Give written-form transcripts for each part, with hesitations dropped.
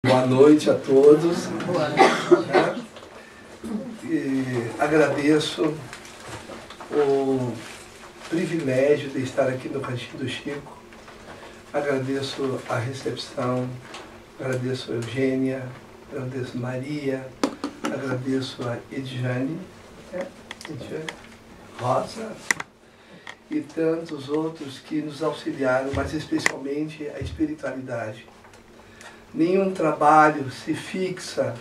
Boa noite a todos. Boa noite. Agradeço o privilégio de estar aqui no Cantinho do Chico. Agradeço a recepção, agradeço a Eugênia, agradeço a Maria, agradeço a Edjane, Rosa e tantos outros que nos auxiliaram, mas especialmente a espiritualidade. Nenhum trabalho se fixa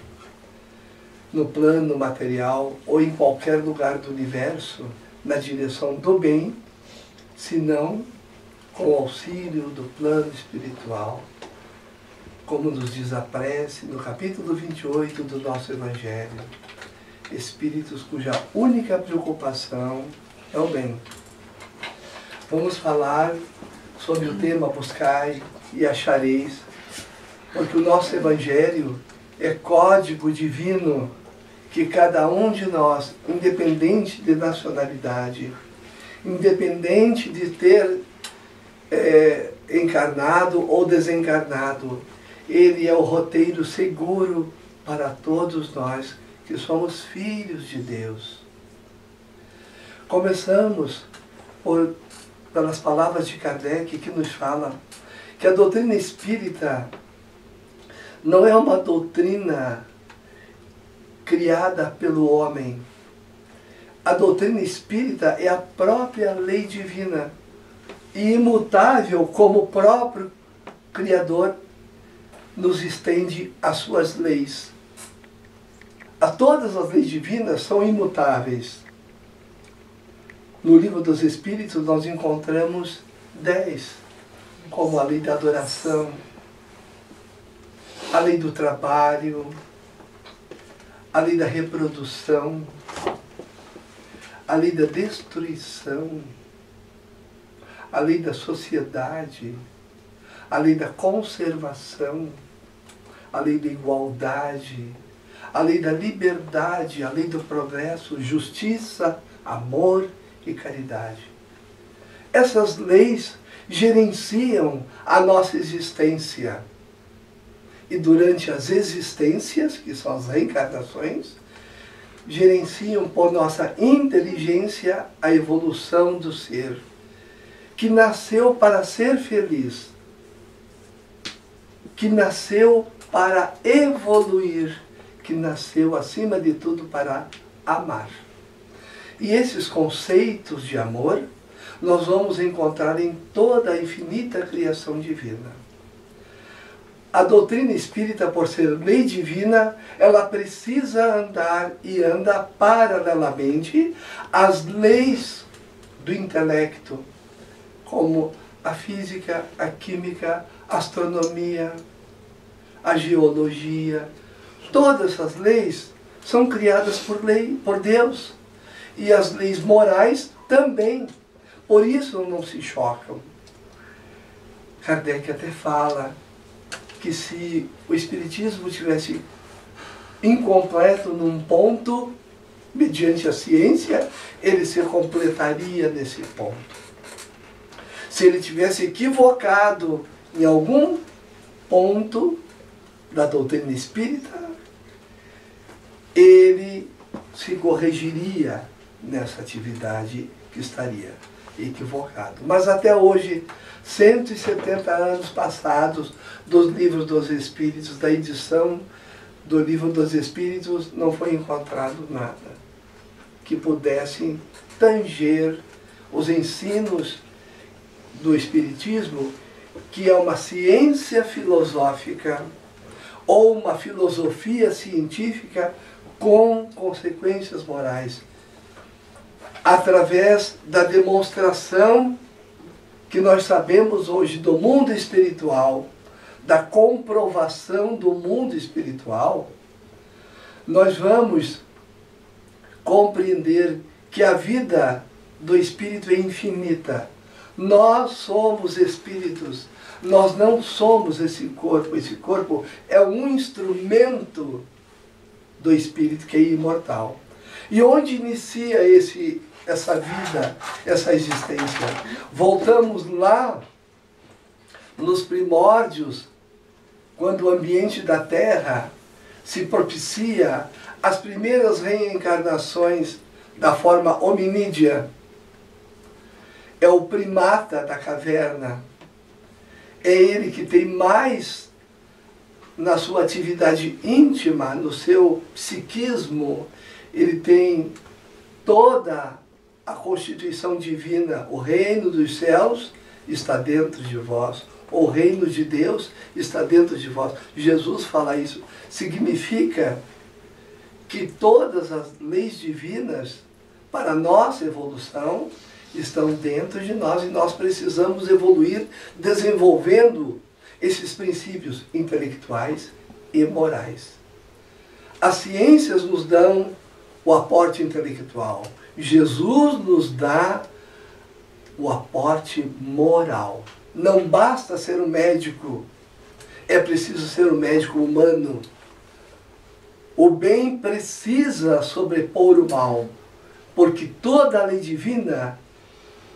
no plano material ou em qualquer lugar do universo na direção do bem, senão com o auxílio do plano espiritual, como nos diz a prece no capítulo 28 do nosso Evangelho. Espíritos cuja única preocupação é o bem. Vamos falar sobre o tema Buscai e Achareis, porque o nosso Evangelho é código divino que cada um de nós, independente de nacionalidade, independente de ter encarnado ou desencarnado, ele é o roteiro seguro para todos nós que somos filhos de Deus. Começamos pelas palavras de Kardec, que nos fala que a doutrina espírita não é uma doutrina criada pelo homem. A doutrina espírita é a própria lei divina e imutável, como o próprio Criador nos estende as suas leis. Todas as leis divinas são imutáveis. No Livro dos Espíritos nós encontramos 10, como a lei da adoração, a lei do trabalho, a lei da reprodução, a lei da destruição, a lei da sociedade, a lei da conservação, a lei da igualdade, a lei da liberdade, a lei do progresso, justiça, amor e caridade. Essas leis gerenciam a nossa existência. E durante as existências, que são as reencarnações, gerenciam por nossa inteligência a evolução do ser, que nasceu para ser feliz, que nasceu para evoluir, que nasceu, acima de tudo, para amar. E esses conceitos de amor nós vamos encontrar em toda a infinita criação divina. A doutrina espírita, por ser lei divina, ela precisa andar e anda paralelamente às leis do intelecto, como a física, a química, a astronomia, a geologia. Todas essas leis são criadas por Deus. E as leis morais também. Por isso não se chocam. Kardec até fala que se o Espiritismo tivesse incompleto num ponto, mediante a ciência, ele se completaria nesse ponto. Se ele tivesse equivocado em algum ponto da doutrina espírita, ele se corrigiria nessa atividade que estaria equivocado. Mas até hoje, 170 anos passados dos Livros dos Espíritos, da edição do Livro dos Espíritos, não foi encontrado nada que pudesse tanger os ensinos do Espiritismo, que é uma ciência filosófica ou uma filosofia científica com consequências morais, através da demonstração que nós sabemos hoje do mundo espiritual, da comprovação do mundo espiritual, nós vamos compreender que a vida do espírito é infinita. Nós somos espíritos, nós não somos esse corpo. Esse corpo é um instrumento do espírito que é imortal. E onde inicia essa vida, essa existência? Voltamos lá nos primórdios quando o ambiente da Terra se propicia as primeiras reencarnações da forma hominídea. É o primata da caverna. É ele que tem mais na sua atividade íntima, no seu psiquismo, ele tem toda a constituição divina. O reino dos céus está dentro de vós. O reino de Deus está dentro de vós. Jesus fala isso. Significa que todas as leis divinas para a nossa evolução estão dentro de nós e nós precisamos evoluir desenvolvendo esses princípios intelectuais e morais. As ciências nos dão o aporte intelectual. Jesus nos dá o aporte moral. Não basta ser um médico, é preciso ser um médico humano. O bem precisa sobrepor o mal, porque toda a lei divina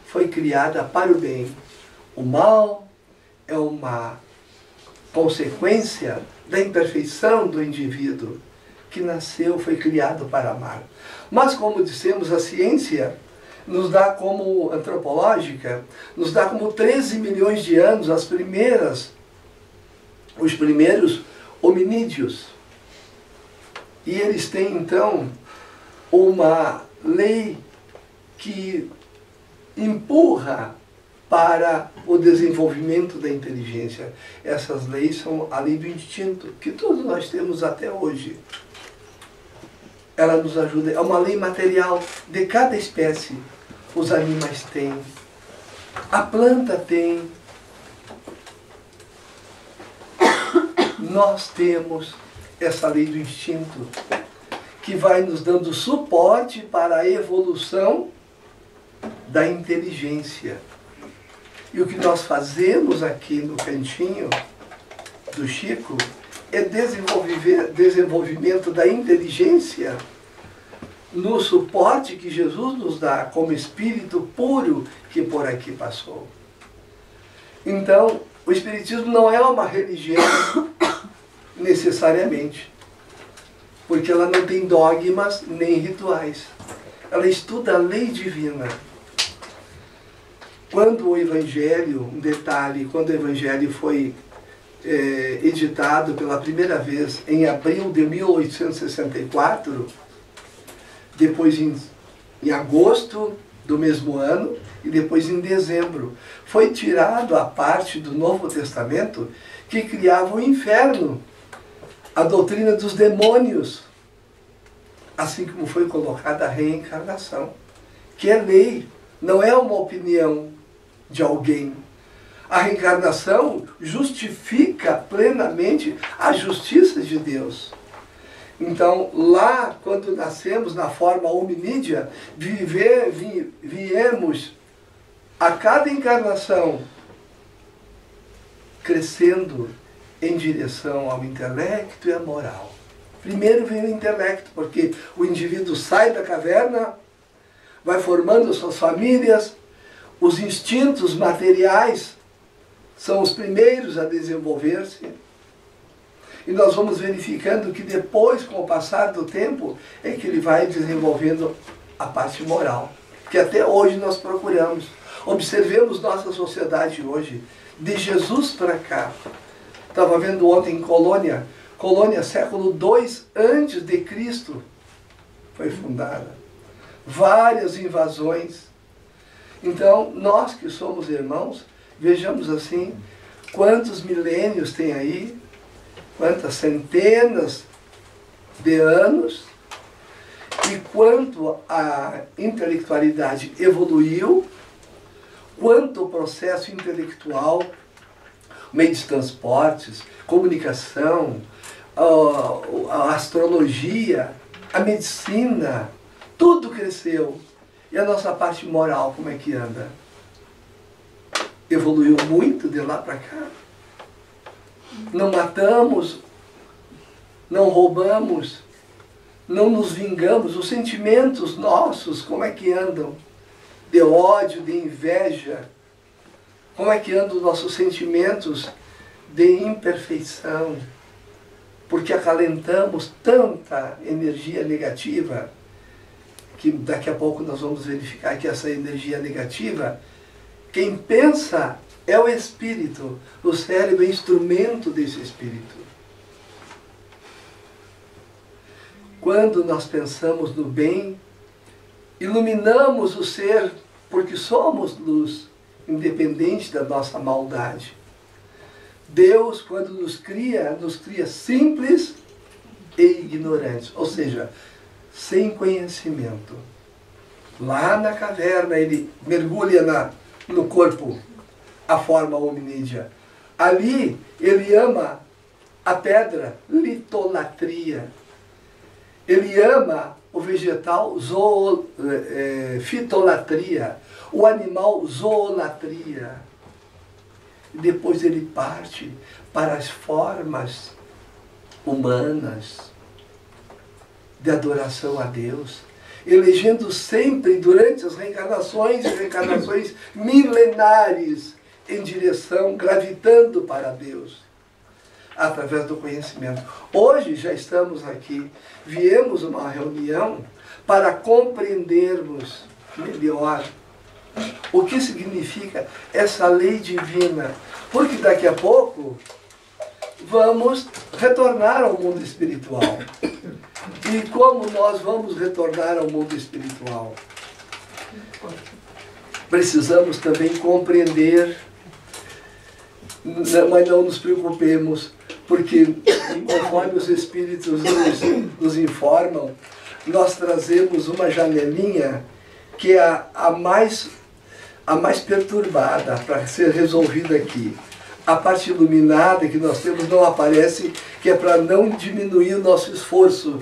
foi criada para o bem. O mal é uma consequência da imperfeição do indivíduo que nasceu, foi criado para amar. Mas, como dissemos, a ciência nos dá como antropológica, nos dá como 13 milhões de anos os primeiros hominídeos. E eles têm, então, uma lei que empurra para o desenvolvimento da inteligência. Essas leis são a lei do instinto, que todos nós temos até hoje. Ela nos ajuda, é uma lei material de cada espécie. Os animais têm, a planta tem, nós temos essa lei do instinto, que vai nos dando suporte para a evolução da inteligência. E o que nós fazemos aqui no cantinho do Chico é desenvolvimento da inteligência no suporte que Jesus nos dá como Espírito puro que por aqui passou. Então, o Espiritismo não é uma religião necessariamente, porque ela não tem dogmas nem rituais. Ela estuda a lei divina. Quando o Evangelho, um detalhe, quando o Evangelho foi editado pela primeira vez em abril de 1864, depois em agosto do mesmo ano e depois em dezembro, foi tirado a parte do Novo Testamento que criava o inferno, a doutrina dos demônios, assim como foi colocada a reencarnação, que é lei, não é uma opinião de alguém. A reencarnação justifica plenamente a justiça de Deus. Então, lá, quando nascemos na forma hominídea, viemos a cada encarnação crescendo em direção ao intelecto e à moral. Primeiro vem o intelecto, porque o indivíduo sai da caverna, vai formando suas famílias, os instintos materiais são os primeiros a desenvolver-se. E nós vamos verificando que depois, com o passar do tempo, é que ele vai desenvolvendo a parte moral, que até hoje nós procuramos. Observemos nossa sociedade hoje, de Jesus para cá. Estava vendo ontem em Colônia, século II antes de Cristo foi fundada. Várias invasões. Então, nós que somos irmãos, vejamos assim, quantos milênios tem aí, quantas centenas de anos, e quanto a intelectualidade evoluiu, quanto o processo intelectual, meio de transportes, comunicação, a astrologia, a medicina, tudo cresceu. E a nossa parte moral, como é que anda? Evoluiu muito de lá para cá. Não matamos, não roubamos, não nos vingamos. Os sentimentos nossos, como é que andam? De ódio, de inveja. Como é que andam os nossos sentimentos de imperfeição, porque acalentamos tanta energia negativa, que daqui a pouco nós vamos verificar que essa energia negativa, quem pensa é o espírito, o cérebro é instrumento desse espírito. Quando nós pensamos no bem, iluminamos o ser, porque somos luz, independente da nossa maldade. Deus, quando nos cria simples e ignorantes, ou seja, sem conhecimento. Lá na caverna, ele mergulha no corpo, a forma hominídea. Ali, ele ama a pedra, litolatria. Ele ama o vegetal, fitolatria. O animal, zoolatria. E depois ele parte para as formas humanas de adoração a Deus, elegendo sempre, durante as reencarnações e reencarnações milenares, em direção, gravitando para Deus, através do conhecimento. Hoje já estamos aqui, viemos uma reunião para compreendermos melhor o que significa essa lei divina, porque daqui a pouco vamos retornar ao mundo espiritual. E como nós vamos retornar ao mundo espiritual? Precisamos também compreender, mas não nos preocupemos, porque conforme os espíritos nos informam, nós trazemos uma janelinha que é a mais perturbada para ser resolvida aqui. A parte iluminada que nós temos não aparece, que é para não diminuir o nosso esforço,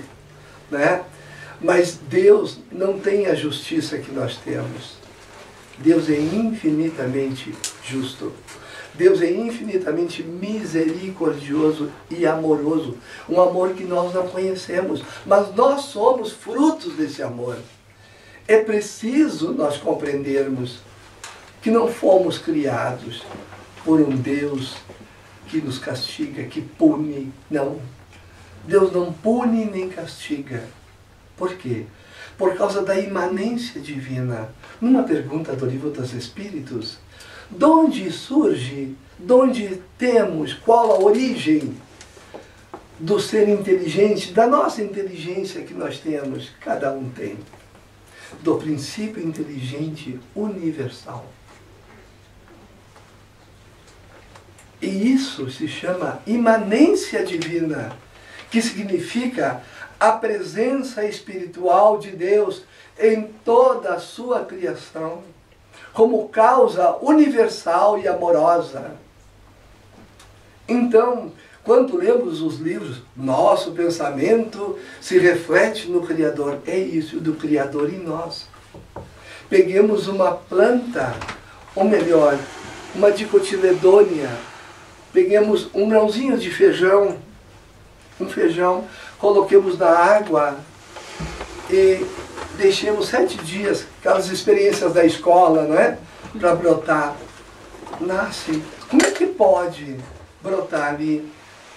né? Mas Deus não tem a justiça que nós temos. Deus é infinitamente justo. Deus é infinitamente misericordioso e amoroso. Um amor que nós não conhecemos, mas nós somos frutos desse amor. É preciso nós compreendermos que não fomos criados por um Deus que nos castiga, que pune. Não. Deus não pune nem castiga. Por quê? Por causa da imanência divina. Numa pergunta do Livro dos Espíritos, de onde surge, de onde temos, qual a origem do ser inteligente, da nossa inteligência que nós temos, cada um tem. Do princípio inteligente universal. E isso se chama imanência divina, que significa a presença espiritual de Deus em toda a sua criação, como causa universal e amorosa. Então, quando lemos os livros, nosso pensamento se reflete no Criador. É isso, do Criador em nós. Peguemos uma planta, ou melhor, uma dicotiledônia, peguemos um grãozinho de feijão, coloquemos na água e deixemos 7 dias, aquelas experiências da escola, não é? Para brotar. Nasce. Como é que pode brotar ali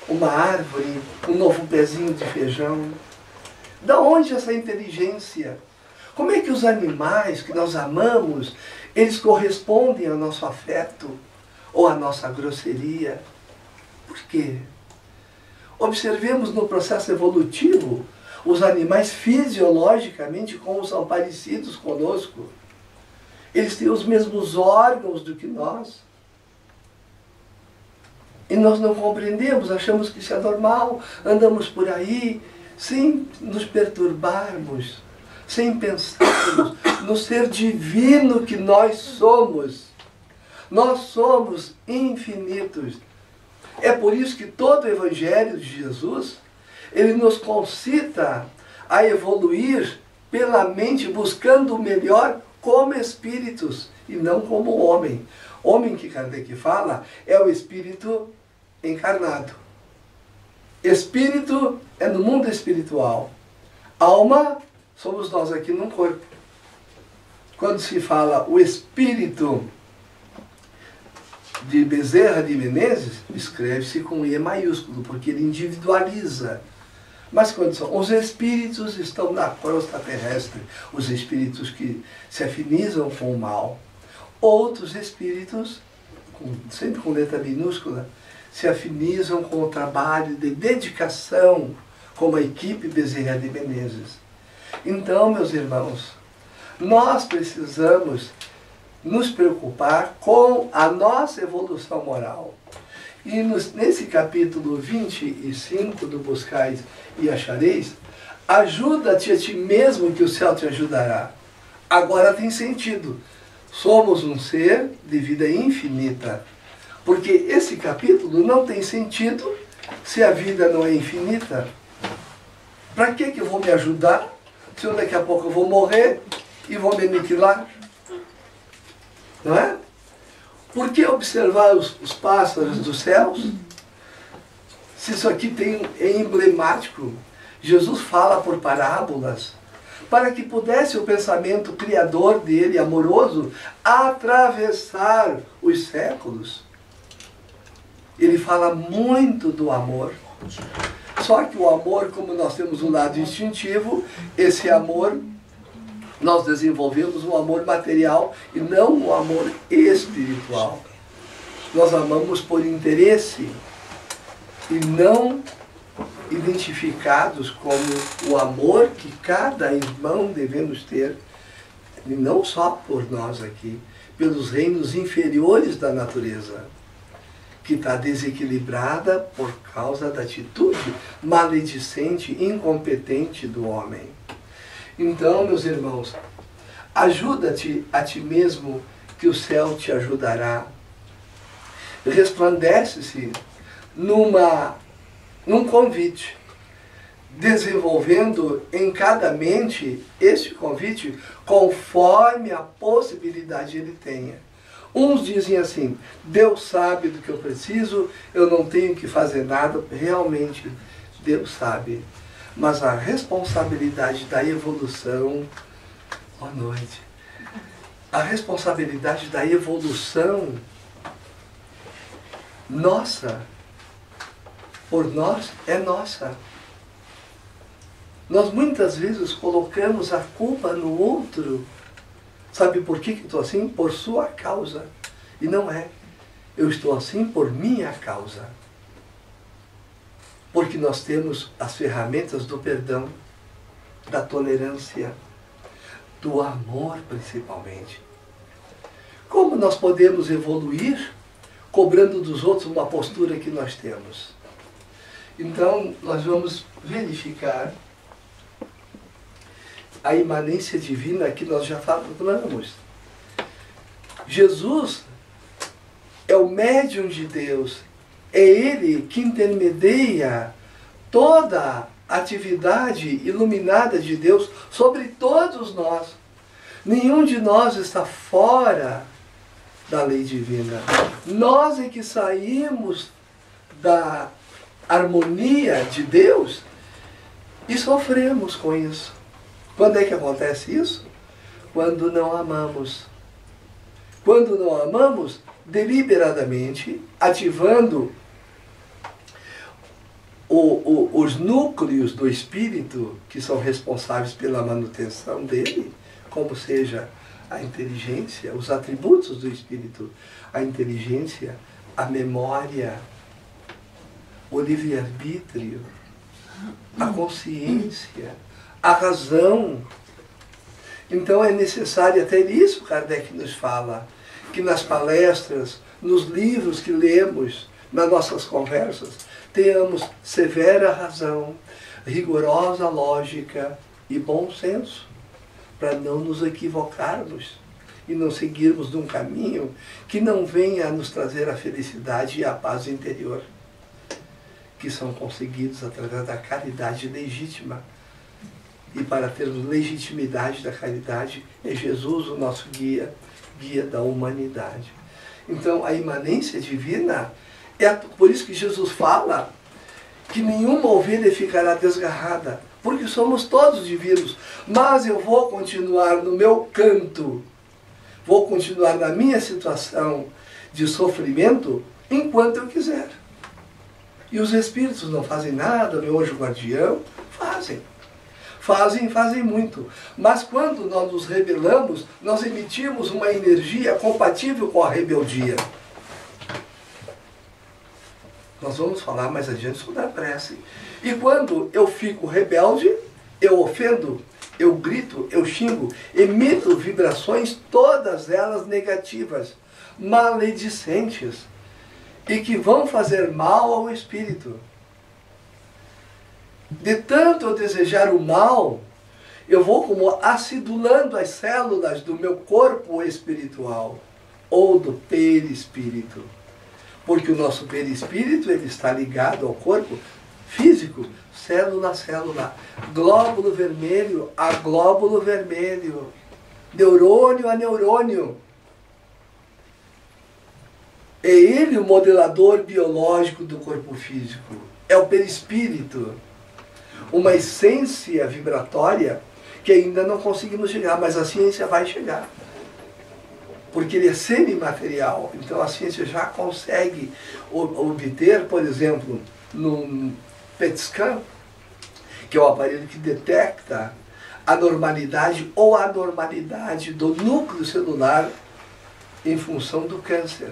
uma árvore, um novo pezinho de feijão? Da onde essa inteligência? Como é que os animais que nós amamos, eles correspondem ao nosso afeto ou à nossa grosseria? Por quê? Observemos no processo evolutivo os animais fisiologicamente como são parecidos conosco. Eles têm os mesmos órgãos do que nós. E nós não compreendemos, achamos que isso é normal, andamos por aí sem nos perturbarmos, sem pensarmos no ser divino que nós somos. Nós somos infinitos. É por isso que todo o Evangelho de Jesus, ele nos concita a evoluir pela mente, buscando o melhor como espíritos e não como homem. Homem que Kardec fala é o espírito encarnado. Espírito é no mundo espiritual. Alma somos nós aqui num corpo. Quando se fala o espírito de Bezerra de Menezes escreve-se com E maiúsculo, porque ele individualiza. Mas quando são? Os espíritos estão na crosta terrestre, os espíritos que se afinizam com o mal. Outros espíritos, sempre com letra minúscula, se afinizam com o trabalho de dedicação, como a equipe Bezerra de Menezes. Então, meus irmãos, nós precisamos nos preocupar com a nossa evolução moral. E nesse capítulo 25 do Buscais e Achareis, ajuda-te a ti mesmo que o céu te ajudará. Agora tem sentido. Somos um ser de vida infinita. Porque esse capítulo não tem sentido se a vida não é infinita. Para que eu vou me ajudar se eu daqui a pouco eu vou morrer e vou me aniquilar? Não é? Por que observar os pássaros dos céus? Se isso aqui é emblemático, Jesus fala por parábolas, para que pudesse o pensamento criador dele, amoroso, atravessar os séculos. Ele fala muito do amor. Só que o amor, como nós temos um lado instintivo, esse amor, nós desenvolvemos um amor material e não um amor espiritual. Nós amamos por interesse e não identificados como o amor que cada irmão devemos ter, e não só por nós aqui, pelos reinos inferiores da natureza, que está desequilibrada por causa da atitude maledicente, incompetente do homem. Então, meus irmãos, ajuda-te a ti mesmo, que o céu te ajudará. Resplandece-se num convite, desenvolvendo em cada mente este convite conforme a possibilidade ele tenha. Uns dizem assim: Deus sabe do que eu preciso, eu não tenho que fazer nada. Realmente, Deus sabe. Mas a responsabilidade da evolução... Boa noite. A responsabilidade da evolução nossa, por nós, é nossa. Nós muitas vezes colocamos a culpa no outro. Sabe por que estou assim? Por sua causa. E não é. Eu estou assim por minha causa. Porque nós temos as ferramentas do perdão, da tolerância, do amor principalmente. Como nós podemos evoluir cobrando dos outros uma postura que nós temos? Então, nós vamos verificar a imanência divina que nós já falamos. Jesus é o médium de Deus. É Ele que intermedia toda a atividade iluminada de Deus sobre todos nós. Nenhum de nós está fora da lei divina. Nós é que saímos da harmonia de Deus e sofremos com isso. Quando é que acontece isso? Quando não amamos. Quando não amamos, deliberadamente, ativando os núcleos do espírito que são responsáveis pela manutenção dele, como seja a inteligência, os atributos do espírito, a inteligência, a memória, o livre-arbítrio, a consciência, a razão. Então é necessário, até isso Kardec nos fala, que nas palestras, nos livros que lemos, nas nossas conversas, tenhamos severa razão, rigorosa lógica e bom senso, para não nos equivocarmos e não seguirmos num caminho que não venha a nos trazer a felicidade e a paz interior, que são conseguidos através da caridade legítima. E para termos legitimidade da caridade, é Jesus o nosso guia, guia da humanidade. Então, a imanência divina, por isso que Jesus fala que nenhuma ovelha ficará desgarrada, porque somos todos divinos. Mas eu vou continuar no meu canto, vou continuar na minha situação de sofrimento enquanto eu quiser. E os espíritos não fazem nada, meu anjo guardião, fazem. Fazem muito. Mas quando nós nos rebelamos, nós emitimos uma energia compatível com a rebeldia. Nós vamos falar mais adiante sobre a prece. E quando eu fico rebelde, eu ofendo, eu grito, eu xingo, emito vibrações, todas elas negativas, maledicentes, e que vão fazer mal ao espírito. De tanto eu desejar o mal, eu vou como acidulando as células do meu corpo espiritual, ou do perispírito. Porque o nosso perispírito ele está ligado ao corpo físico, célula a célula, glóbulo vermelho a glóbulo vermelho, neurônio a neurônio. É ele o modelador biológico do corpo físico. É o perispírito. Uma essência vibratória que ainda não conseguimos chegar, mas a ciência vai chegar. Porque ele é semimaterial. Então a ciência já consegue obter, por exemplo, no PET scan, que é o aparelho que detecta a normalidade ou anormalidade do núcleo celular em função do câncer.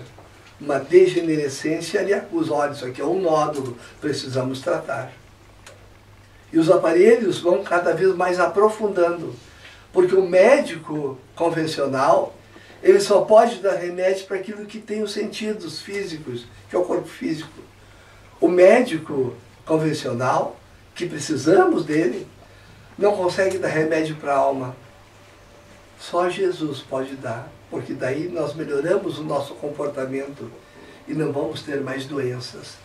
Uma degenerescência, ele acusa, olha, isso aqui é um nódulo, precisamos tratar. E os aparelhos vão cada vez mais aprofundando, porque o médico convencional, ele só pode dar remédio para aquilo que tem os sentidos físicos, que é o corpo físico. O médico convencional, que precisamos dele, não consegue dar remédio para a alma. Só Jesus pode dar, porque daí nós melhoramos o nosso comportamento e não vamos ter mais doenças.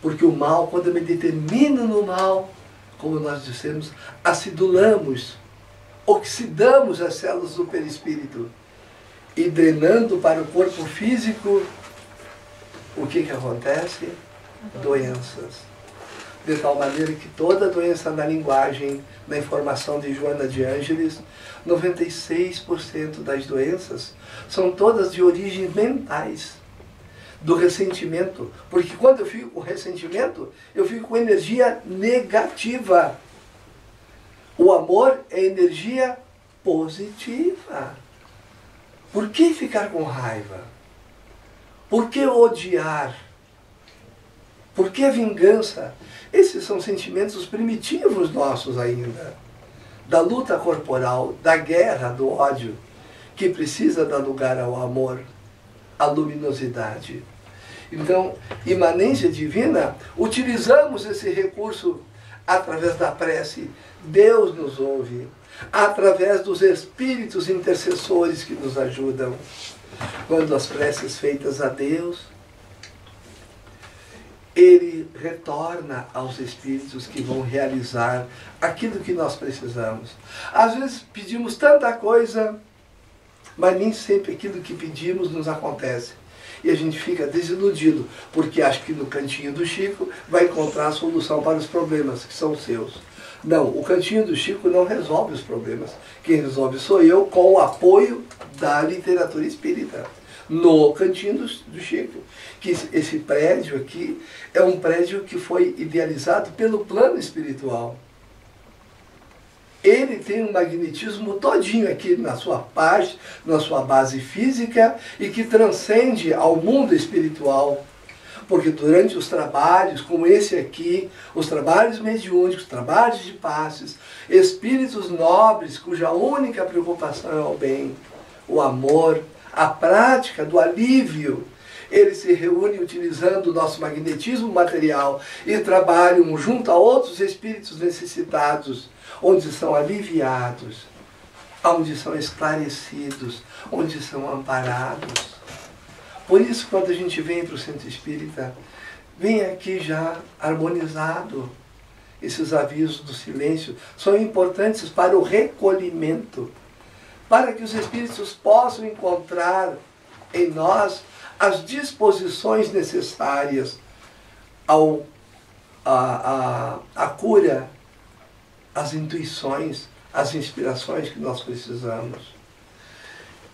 Porque o mal, quando eu me determino no mal, como nós dissemos, acidulamos, oxidamos as células do perispírito e drenando para o corpo físico, o que acontece? Doenças. De tal maneira que toda doença na linguagem, na informação de Joana de Ângeles, 96% das doenças são todas de origem mentais, do ressentimento. Porque quando eu fico com ressentimento, eu fico com energia negativa. O amor é energia positiva. Por que ficar com raiva? Por que odiar? Por que vingança? Esses são sentimentos primitivos nossos ainda. Da luta corporal, da guerra, do ódio, que precisa dar lugar ao amor, à luminosidade. Então, imanência divina, utilizamos esse recurso através da prece. Deus nos ouve, através dos espíritos intercessores que nos ajudam. Quando as preces feitas a Deus, Ele retorna aos espíritos que vão realizar aquilo que nós precisamos. Às vezes pedimos tanta coisa, mas nem sempre aquilo que pedimos nos acontece. E a gente fica desiludido, porque acha que no cantinho do Chico vai encontrar a solução para os problemas que são seus. Não, o cantinho do Chico não resolve os problemas. Quem resolve sou eu, com o apoio da literatura espírita. No cantinho do Chico. Que esse prédio aqui é um prédio que foi idealizado pelo plano espiritual. Ele tem um magnetismo todinho aqui na sua parte, na sua base física, e que transcende ao mundo espiritual. Porque durante os trabalhos, como esse aqui, os trabalhos mediúnicos, trabalhos de passes, espíritos nobres, cuja única preocupação é o bem, o amor, a prática do alívio, eles se reúnem utilizando o nosso magnetismo material e trabalham junto a outros espíritos necessitados, onde são aliviados, onde são esclarecidos, onde são amparados. Por isso, quando a gente vem para o centro espírita, vem aqui já harmonizado. Esses avisos do silêncio são importantes para o recolhimento, para que os espíritos possam encontrar em nós as disposições necessárias à cura, às intuições, às inspirações que nós precisamos.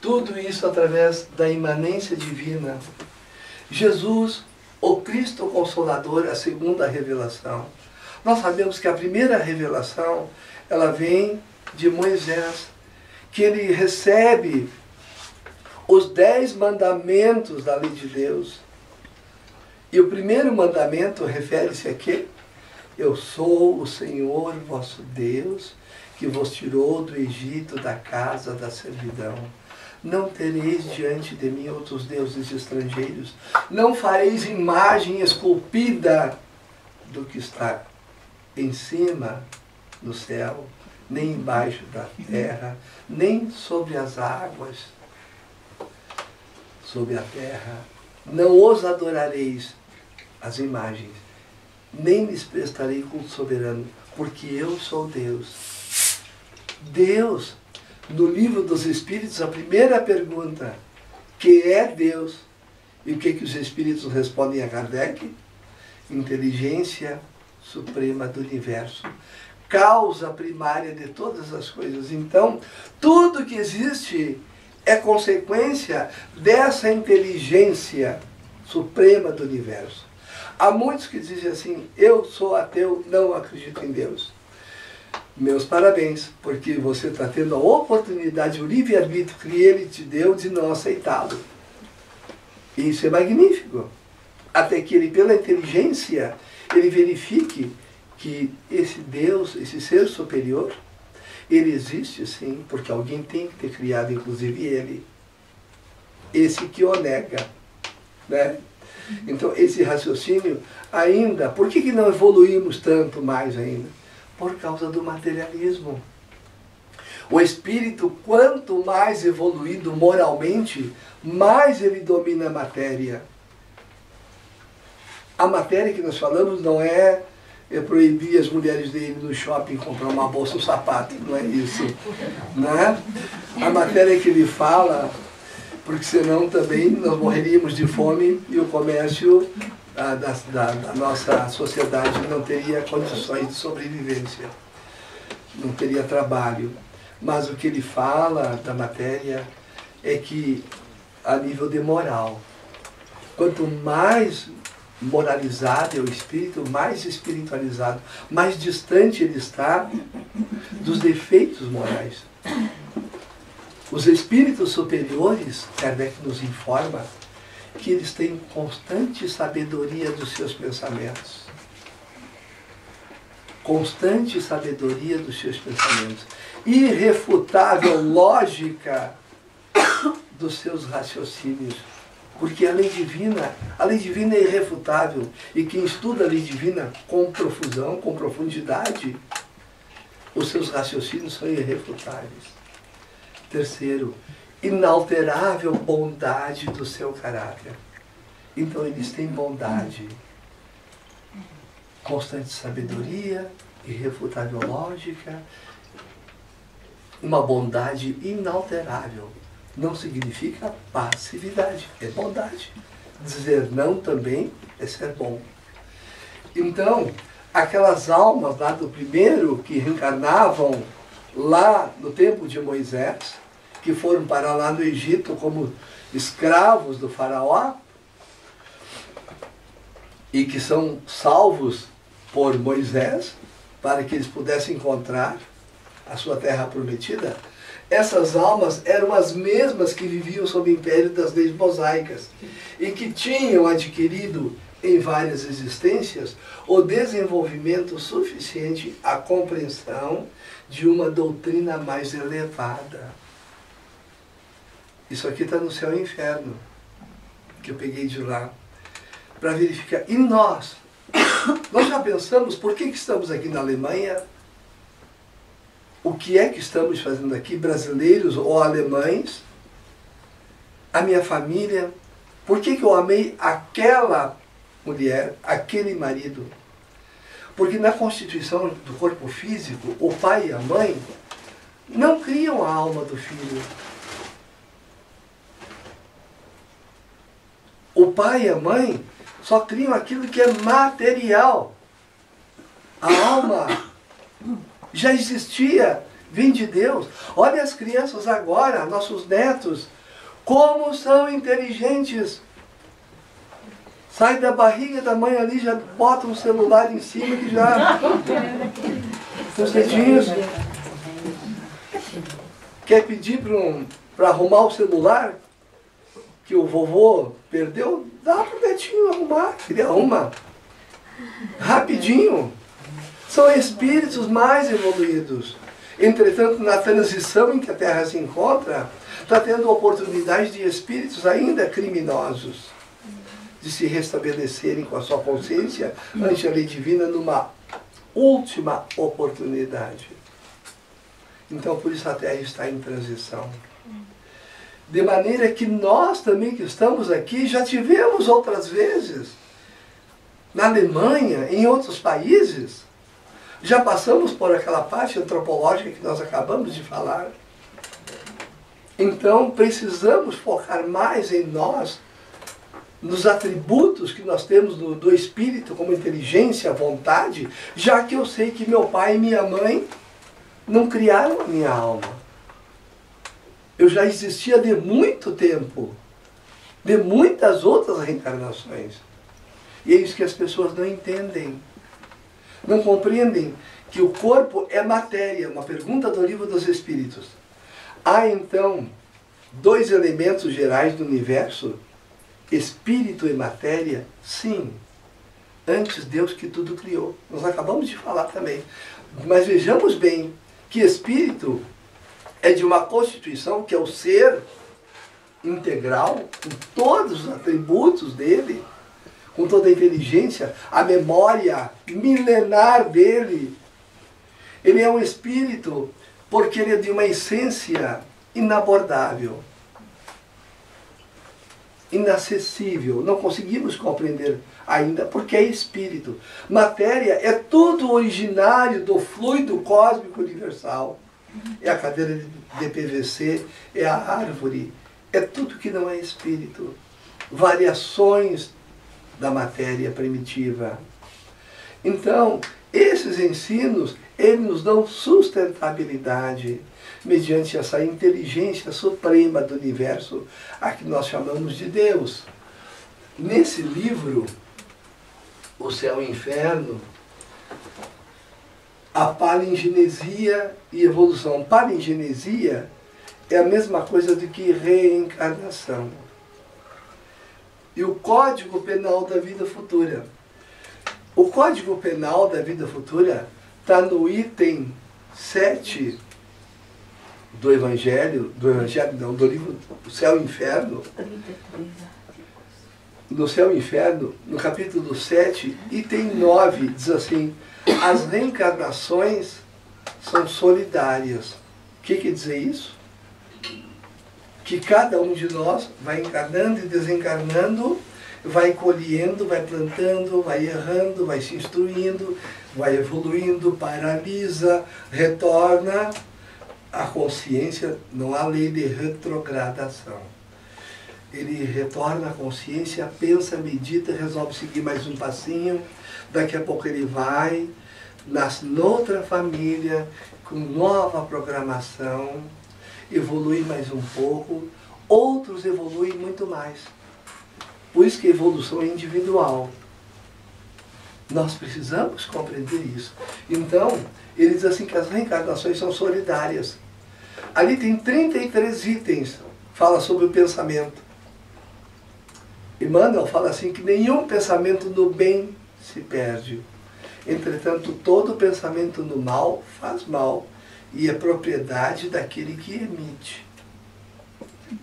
Tudo isso através da imanência divina. Jesus, o Cristo Consolador, a segunda revelação. Nós sabemos que a primeira revelação, ela vem de Moisés, que ele recebe os 10 mandamentos da lei de Deus. E o primeiro mandamento refere-se a quê? Eu sou o Senhor vosso Deus, que vos tirou do Egito, da casa da servidão. Não tereis diante de mim outros deuses estrangeiros. Não fareis imagem esculpida do que está em cima no céu, nem embaixo da terra, nem sobre as águas, sobre a terra. Não os adorareis, as imagens, nem lhes prestarei culto soberano, porque eu sou Deus. Deus, no livro dos Espíritos, a primeira pergunta, que é Deus? E o que os Espíritos respondem a Kardec? Inteligência suprema do universo. Causa primária de todas as coisas. Então, tudo que existe é consequência dessa inteligência suprema do universo. Há muitos que dizem assim, eu sou ateu, não acredito em Deus. Meus parabéns, porque você está tendo a oportunidade, o livre-arbítrio que Ele te deu de não aceitá-lo. E isso é magnífico. Até que Ele, pela inteligência, Ele verifique que esse Deus, esse ser superior, Ele existe sim, porque alguém tem que ter criado, inclusive Ele. Esse que o nega, né? Então, esse raciocínio ainda, por que não evoluímos tanto mais ainda? Por causa do materialismo. O espírito, quanto mais evoluído moralmente, mais ele domina a matéria. A matéria que nós falamos não é proibir as mulheres de ir no shopping comprar uma bolsa ou um sapato, não é isso. Né? A matéria que ele fala, porque senão também nós morreríamos de fome e o comércio da nossa sociedade não teria condições de sobrevivência, não teria trabalho. Mas o que ele fala da matéria é que, a nível de moral, quanto mais moralizado é o espírito, mais espiritualizado, mais distante ele está dos defeitos morais. Os espíritos superiores, Kardec nos informa, que eles têm constante sabedoria dos seus pensamentos. Constante sabedoria dos seus pensamentos. Irrefutável lógica dos seus raciocínios. Porque a lei divina é irrefutável. E quem estuda a lei divina com profusão, com profundidade, os seus raciocínios são irrefutáveis. Terceiro, inalterável bondade do seu caráter. Então eles têm bondade, constante sabedoria, irrefutável lógica, uma bondade inalterável. Não significa passividade, é bondade. Dizer não também é ser bom. Então, aquelas almas lá do primeiro que reencarnavam lá no tempo de Moisés, que foram parar lá no Egito como escravos do faraó, e que são salvos por Moisés, para que eles pudessem encontrar a sua terra prometida, essas almas eram as mesmas que viviam sob o império das leis mosaicas, e que tinham adquirido em várias existências o desenvolvimento suficiente à compreensão de uma doutrina mais elevada. Isso aqui está no Céu e Inferno, que eu peguei de lá, para verificar. E nós? Nós já pensamos por que estamos aqui na Alemanha? O que é que estamos fazendo aqui, brasileiros ou alemães? A minha família? Por que eu amei aquela mulher, aquele marido? Porque na constituição do corpo físico, o pai e a mãe não criam a alma do filho. O pai e a mãe só criam aquilo que é material. A alma já existia vem de Deus. Olha as crianças agora, nossos netos, como são inteligentes. Sai da barriga da mãe ali, já bota um celular em cima que já... Os dedinhos. Quer pedir para arrumar o celular que o vovô perdeu? Dá para o netinho arrumar, ele arruma. Rapidinho. São espíritos mais evoluídos. Entretanto, na transição em que a Terra se encontra, está tendo oportunidade de espíritos ainda criminosos de se restabelecerem com a sua consciência ante a lei divina numa última oportunidade. Então, por isso a Terra está em transição. De maneira que nós também que estamos aqui já tivemos outras vezes. Na Alemanha, em outros países, já passamos por aquela parte antropológica que nós acabamos de falar. Então, precisamos focar mais em nós, nos atributos que nós temos do espírito, como inteligência, vontade, já que eu sei que meu pai e minha mãe não criaram a minha alma. Eu já existia de muito tempo, de muitas outras reencarnações. E é isso que as pessoas não entendem. Não compreendem que o corpo é matéria. Uma pergunta do Livro dos Espíritos. Há então dois elementos gerais do universo? Espírito e matéria? Sim. Antes Deus que tudo criou. Nós acabamos de falar também. Mas vejamos bem que espírito é de uma constituição que é o ser integral, com todos os atributos dele, com toda a inteligência, a memória milenar dele. Ele é um espírito porque ele é de uma essência inabordável, inacessível. Não conseguimos compreender ainda porque é espírito. Matéria é tudo originário do fluido cósmico universal. É a cadeira de PVC, é a árvore, é tudo que não é espírito. Variações da matéria primitiva. Então, esses ensinos, eles nos dão sustentabilidade mediante essa inteligência suprema do universo, a que nós chamamos de Deus. Nesse livro, O Céu e o Inferno, a palingenesia e evolução. Palingenesia é a mesma coisa do que reencarnação. E o Código Penal da Vida Futura. O Código Penal da Vida Futura está no item 7 do Evangelho, do livro O Céu e o Inferno. No Céu e o Inferno, no capítulo 7, item 9, diz assim: as reencarnações são solidárias. O que quer dizer isso? Que cada um de nós vai encarnando e desencarnando, vai colhendo, vai plantando, vai errando, vai se instruindo, vai evoluindo, paralisa, retorna. A consciência, não há lei de retrogradação. Ele retorna à consciência, pensa, medita, resolve seguir mais um passinho. Daqui a pouco ele vai, nasce noutra família, com nova programação, evolui mais um pouco, outros evoluem muito mais. Por isso que a evolução é individual. Nós precisamos compreender isso. Então, ele diz assim que as reencarnações são solidárias. Ali tem 33 itens, fala sobre o pensamento. Emmanuel fala assim que nenhum pensamento no bem se perde. Entretanto, todo pensamento no mal faz mal e é propriedade daquele que emite.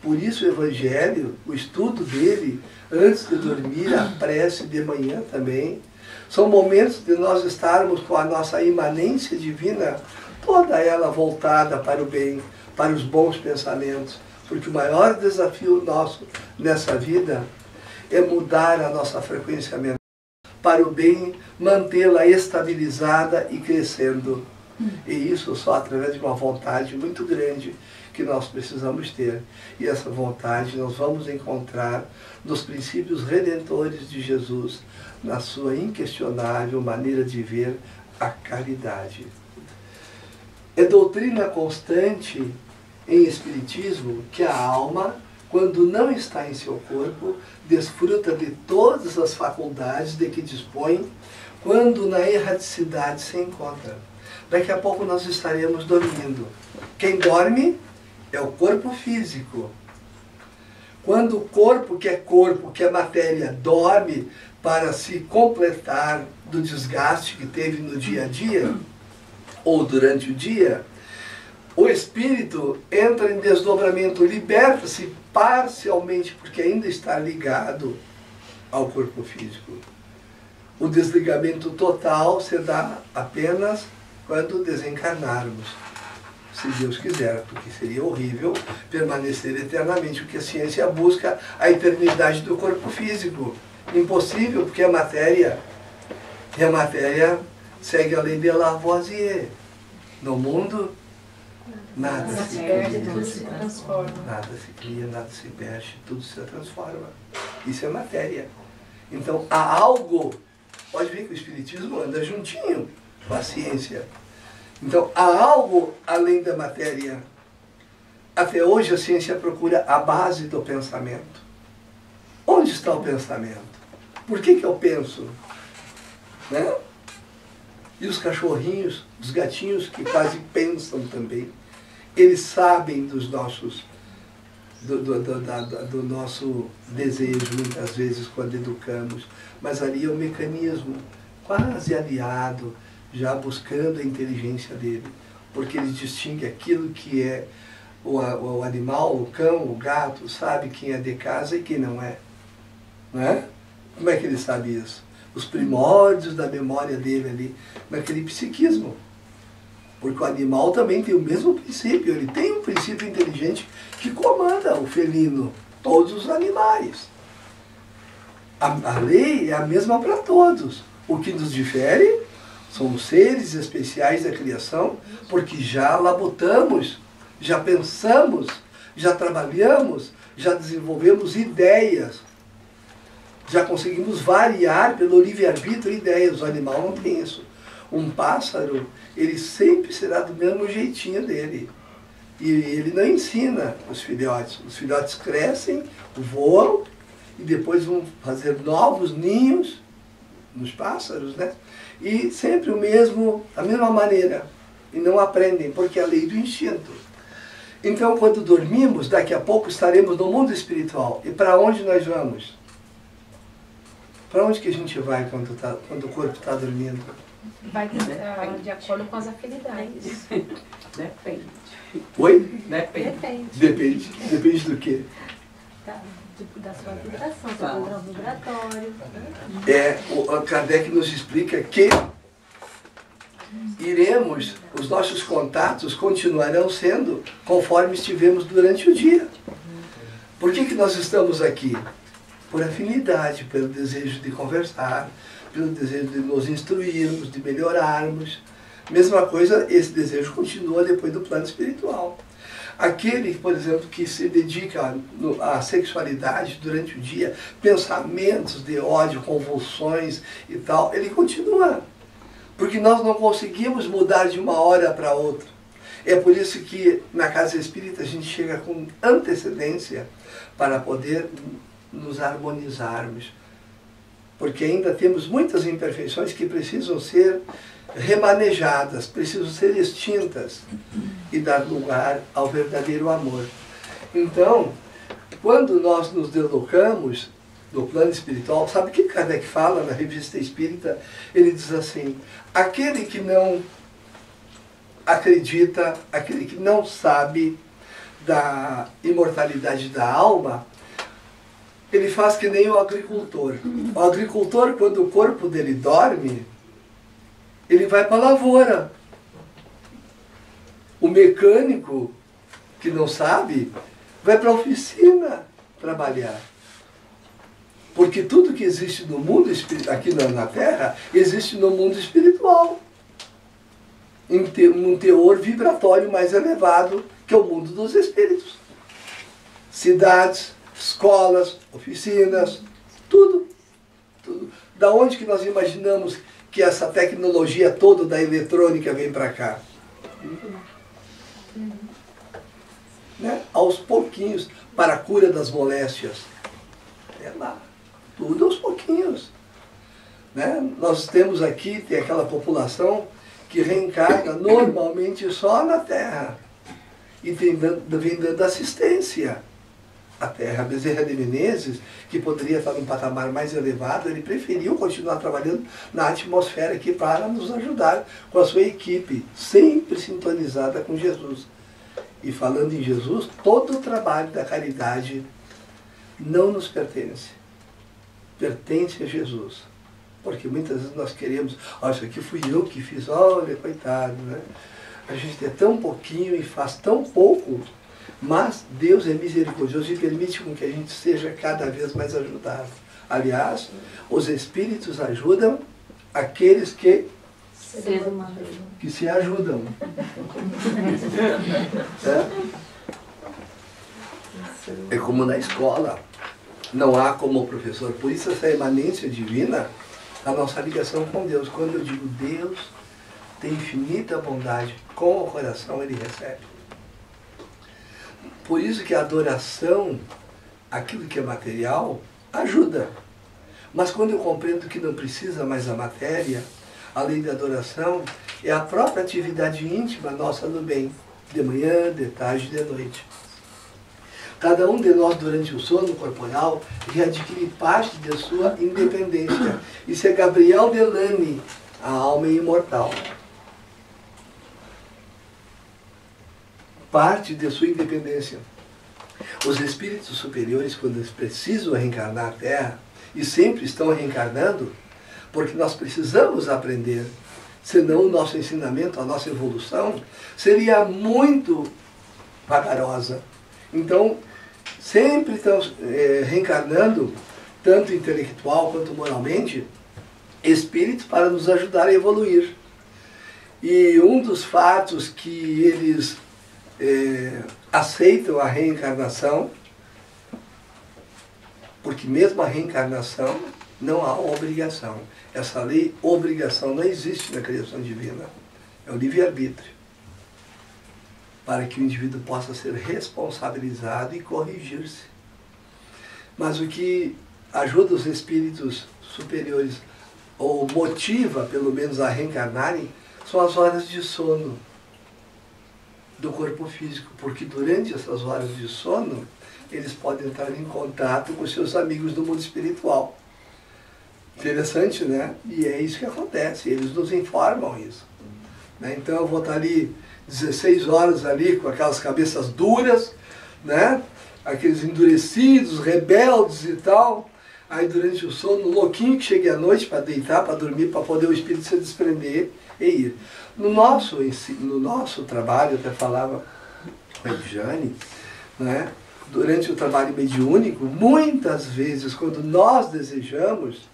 Por isso o Evangelho, o estudo dele, antes de dormir, a prece de manhã também, são momentos de nós estarmos com a nossa imanência divina, toda ela voltada para o bem, para os bons pensamentos. Porque o maior desafio nosso nessa vida é mudar a nossa frequência mental para o bem, mantê-la estabilizada e crescendo. E isso só através de uma vontade muito grande que nós precisamos ter. E essa vontade nós vamos encontrar nos princípios redentores de Jesus, na sua inquestionável maneira de ver a caridade. É doutrina constante em espiritismo que a alma, quando não está em seu corpo, desfruta de todas as faculdades de que dispõe, quando na erraticidade se encontra. Daqui a pouco nós estaremos dormindo. Quem dorme é o corpo físico. Quando o corpo, que é matéria, dorme para se completar do desgaste que teve no dia a dia, ou durante o dia, o espírito entra em desdobramento, liberta-se parcialmente, porque ainda está ligado ao corpo físico. O desligamento total se dá apenas quando desencarnarmos, se Deus quiser, porque seria horrível permanecer eternamente, porque a ciência busca a eternidade do corpo físico. Impossível, porque a matéria segue a lei de Lavoisier. No mundo, nada se perde, tudo se transforma. Nada se cria, nada se perde, tudo se transforma. Isso é matéria. Então, há algo, pode ver que o Espiritismo anda juntinho com a ciência. Então, há algo além da matéria. Até hoje a ciência procura a base do pensamento. Onde está o pensamento? Por que eu penso? Né? E os cachorrinhos, os gatinhos que quase pensam também, eles sabem dos nossos, do nosso desejo, muitas vezes, quando educamos. Mas ali é um mecanismo quase aliado, já buscando a inteligência dele, porque ele distingue aquilo que é o animal, o cão, o gato, sabe quem é de casa e quem não é. Não é? Como é que ele sabe isso? Os primórdios da memória dele ali, naquele psiquismo. Porque o animal também tem o mesmo princípio, ele tem um princípio inteligente que comanda o felino, todos os animais. A lei é a mesma para todos. O que nos difere somos seres especiais da criação, porque já labutamos, já pensamos, já trabalhamos, já desenvolvemos ideias, já conseguimos variar pelo livre-arbítrio ideias. O animal não tem isso. Um pássaro, ele sempre será do mesmo jeitinho dele. E ele não ensina os filhotes. Os filhotes crescem, voam, e depois vão fazer novos ninhos nos pássaros, né? E sempre a mesma maneira. E não aprendem, porque é a lei do instinto. Então, quando dormimos, daqui a pouco estaremos no mundo espiritual. E para onde nós vamos? Para onde que a gente vai quando o corpo está dormindo? Vai de acordo com as afinidades. Depende. Oi? Depende. Depende do quê? Da sua vibração, do padrão vibratório. O Kardec nos explica que os nossos contatos continuarão sendo conforme estivemos durante o dia. Por que nós estamos aqui? Por afinidade, pelo desejo de conversar, pelo desejo de nos instruirmos, de melhorarmos. Mesma coisa, esse desejo continua depois do plano espiritual. Aquele, por exemplo, que se dedica à sexualidade durante o dia, pensamentos de ódio, convulsões e tal, ele continua. Porque nós não conseguimos mudar de uma hora para outra. É por isso que na casa espírita a gente chega com antecedência para poder nos harmonizarmos. Porque ainda temos muitas imperfeições que precisam ser remanejadas, precisam ser extintas e dar lugar ao verdadeiro amor. Então, quando nós nos deslocamos do plano espiritual, sabe o que Kardec fala na Revista Espírita? Ele diz assim: aquele que não acredita, aquele que não sabe da imortalidade da alma, ele faz que nem o agricultor. O agricultor, quando o corpo dele dorme, ele vai para a lavoura. O mecânico, que não sabe, vai para a oficina trabalhar. Porque tudo que existe no mundo aqui na Terra, existe no mundo espiritual. Um teor vibratório mais elevado, que é o mundo dos espíritos. Cidades, escolas, oficinas, tudo. Da onde que nós imaginamos que essa tecnologia toda da eletrônica vem para cá? Né? Aos pouquinhos, para a cura das moléstias. É lá, tudo aos pouquinhos. Né? Nós temos aqui, tem aquela população que reencarna normalmente só na Terra. E vem dando assistência à Terra. Bezerra de Menezes, que poderia estar num patamar mais elevado, ele preferiu continuar trabalhando na atmosfera aqui para nos ajudar com a sua equipe, sempre sintonizada com Jesus. E falando em Jesus, todo o trabalho da caridade não nos pertence. Pertence a Jesus. Porque muitas vezes nós queremos, olha, isso aqui fui eu que fiz, olha, coitado, né? A gente é tão pouquinho e faz tão pouco, mas Deus é misericordioso e permite com que a gente seja cada vez mais ajudado. Aliás, os Espíritos ajudam aqueles que se ajudam. É como na escola. Não há como o professor. Por isso essa emanência divina, a nossa ligação com Deus. Quando eu digo Deus tem infinita bondade, com o coração ele recebe. Por isso que a adoração, aquilo que é material, ajuda. Mas quando eu compreendo que não precisa mais a matéria, além da adoração, é a própria atividade íntima nossa do bem, de manhã, de tarde, de noite. Cada um de nós, durante o sono corporal, readquire parte de sua independência. Isso é Gabriel Delane, a alma imortal. Parte de sua independência. Os espíritos superiores, quando eles precisam reencarnar na Terra, e sempre estão reencarnando, porque nós precisamos aprender, senão o nosso ensinamento, a nossa evolução, seria muito vagarosa. Então, sempre estão reencarnando, tanto intelectual quanto moralmente, espíritos para nos ajudar a evoluir. E um dos fatos que eles aceitam a reencarnação, porque mesmo a reencarnação não há obrigação. Essa lei, obrigação, não existe na criação divina. É o livre-arbítrio. Para que o indivíduo possa ser responsabilizado e corrigir-se. Mas o que ajuda os espíritos superiores, ou motiva pelo menos a reencarnarem, são as horas de sono do corpo físico, porque durante essas horas de sono, eles podem entrar em contato com seus amigos do mundo espiritual. Interessante, né? E é isso que acontece, eles nos informam isso. Né? Então eu vou estar ali 16 horas ali com aquelas cabeças duras, né? Aqueles endurecidos, rebeldes e tal. Aí durante o sono, louquinho que chegue à noite para deitar, para dormir, para poder o espírito se desprender e ir. No nosso trabalho, eu até falava com a Jane, né? Durante o trabalho mediúnico, muitas vezes, quando nós desejamos,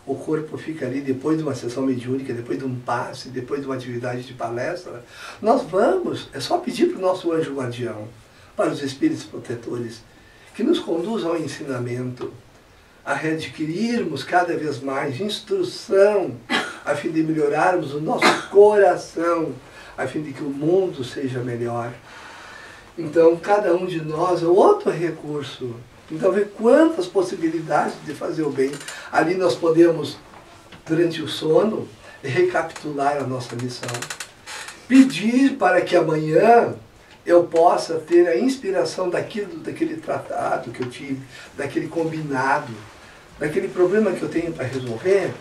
o corpo fica ali depois de uma sessão mediúnica, depois de um passe, depois de uma atividade de palestra. Nós vamos, é só pedir para o nosso anjo guardião, para os espíritos protetores, que nos conduzam ao ensinamento, a readquirirmos cada vez mais instrução, a fim de melhorarmos o nosso coração, a fim de que o mundo seja melhor. Então, cada um de nós é outro recurso. Então, vê quantas possibilidades de fazer o bem. Ali nós podemos, durante o sono, recapitular a nossa missão. Pedir para que amanhã eu possa ter a inspiração daquele tratado que eu tive, daquele combinado, daquele problema que eu tenho para resolver.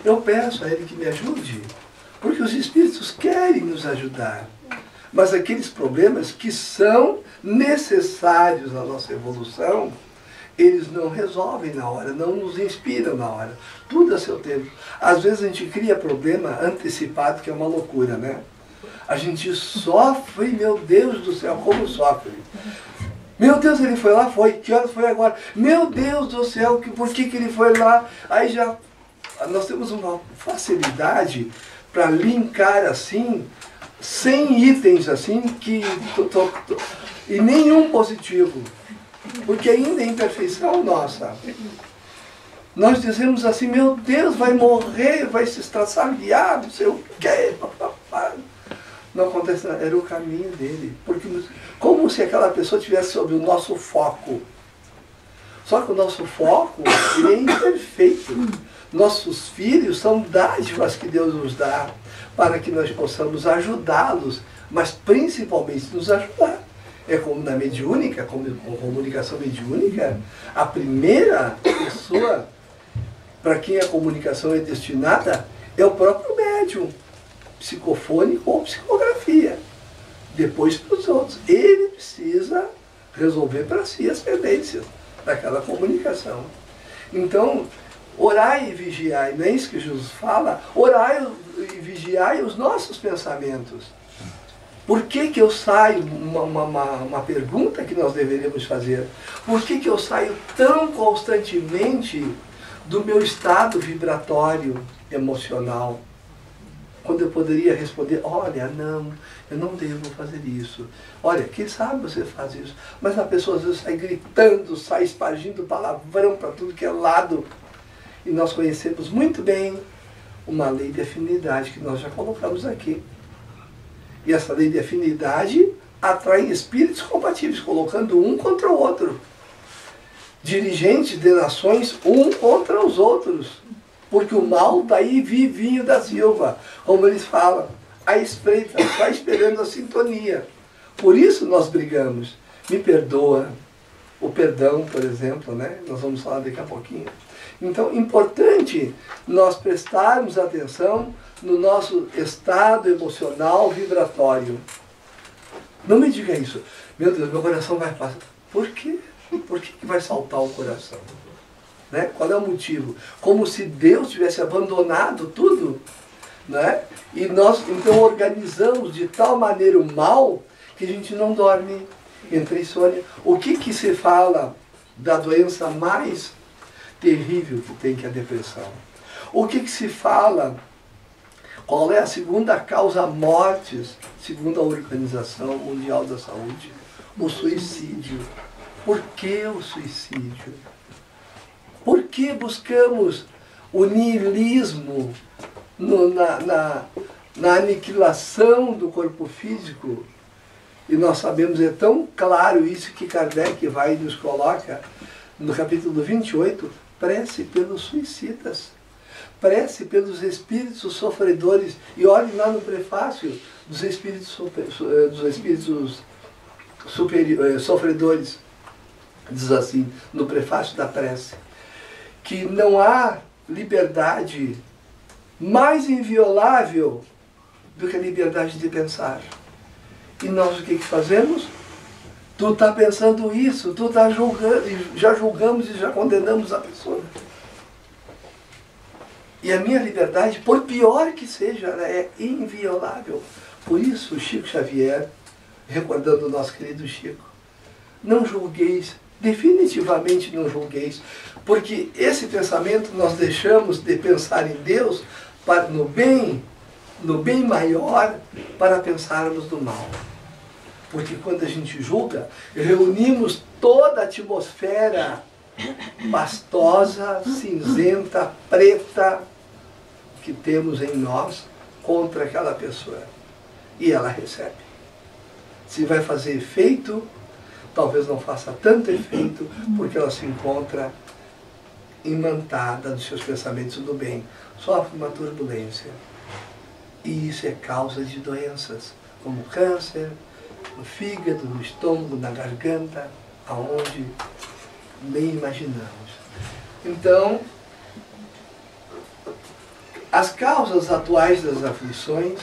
Eu peço a Ele que me ajude, porque os Espíritos querem nos ajudar. Mas aqueles problemas que são necessários na nossa evolução, eles não resolvem na hora, não nos inspiram na hora. Tudo a seu tempo. Às vezes a gente cria problema antecipado, que é uma loucura, né? A gente sofre, meu Deus do céu, como sofre. Meu Deus, ele foi lá? Foi. Que horas foi agora? Meu Deus do céu, por que ele foi lá? Aí já, nós temos uma facilidade para linkar assim, 100 itens assim, e nenhum positivo. Porque ainda é imperfeição nossa. Nós dizemos assim, meu Deus, vai morrer, vai se estraçalhar, não sei o quê. Não acontece nada, era o caminho dele. Porque, como se aquela pessoa estivesse sob o nosso foco. Só que o nosso foco, ele é imperfeito. Nossos filhos são dádivas que Deus nos dá para que nós possamos ajudá-los, mas principalmente nos ajudar. É como na mediúnica, como comunicação mediúnica, a primeira pessoa para quem a comunicação é destinada é o próprio médium, psicofônico ou psicografia. Depois para os outros. Ele precisa resolver para si as pendências daquela comunicação. Então, orai e vigiai, não é isso que Jesus fala? Orai e vigiai os nossos pensamentos. Por que que eu saio, uma pergunta que nós deveríamos fazer, por que que eu saio tão constantemente do meu estado vibratório emocional? Quando eu poderia responder, olha, não, eu não devo fazer isso. Olha, quem sabe você faz isso. Mas a pessoa às vezes sai gritando, sai espargindo palavrão para tudo que é lado. E nós conhecemos muito bem uma lei de afinidade que nós já colocamos aqui. E essa lei de afinidade atrai espíritos compatíveis, colocando um contra o outro. Dirigentes de nações, um contra os outros. Porque o mal daí vivinho da Silva, como eles falam, a espreita, está esperando a sintonia. Por isso nós brigamos. Me perdoa. O perdão, por exemplo, né? Nós vamos falar daqui a pouquinho. Então, importante nós prestarmos atenção no nosso estado emocional vibratório. Não me diga isso. Meu Deus, meu coração vai passar. Por quê? Por que vai saltar o coração? Né? Qual é o motivo? Como se Deus tivesse abandonado tudo. Né? E nós, então, organizamos de tal maneira o mal que a gente não dorme, entra em insônia. O que se fala da doença mais terrível que tem, que é a depressão? O que se fala? Qual é a segunda causa mortes, segundo a Organização Mundial da Saúde? O suicídio. Por que o suicídio? Por que buscamos o niilismo na aniquilação do corpo físico? E nós sabemos, é tão claro isso que Kardec vai e nos coloca no capítulo 28, prece pelos suicidas, prece pelos espíritos sofredores. E olhe lá no prefácio dos espíritos sofredores, diz assim, no prefácio da prece, que não há liberdade mais inviolável do que a liberdade de pensar. E nós o que fazemos? Tu está pensando isso, tu está julgando, e já julgamos e já condenamos a pessoa. E a minha liberdade, por pior que seja, ela é inviolável. Por isso, Chico Xavier, recordando o nosso querido Chico, não julgueis, definitivamente não julgueis, porque esse pensamento nós deixamos de pensar em Deus para, no bem maior, para pensarmos no mal. Porque quando a gente julga, reunimos toda a atmosfera pastosa, cinzenta, preta, que temos em nós contra aquela pessoa. E ela recebe. Se vai fazer efeito, talvez não faça tanto efeito, porque ela se encontra imantada nos seus pensamentos do bem. Sofre uma turbulência. E isso é causa de doenças, como câncer, no fígado, no estômago, na garganta, aonde nem imaginamos. Então, as causas atuais das aflições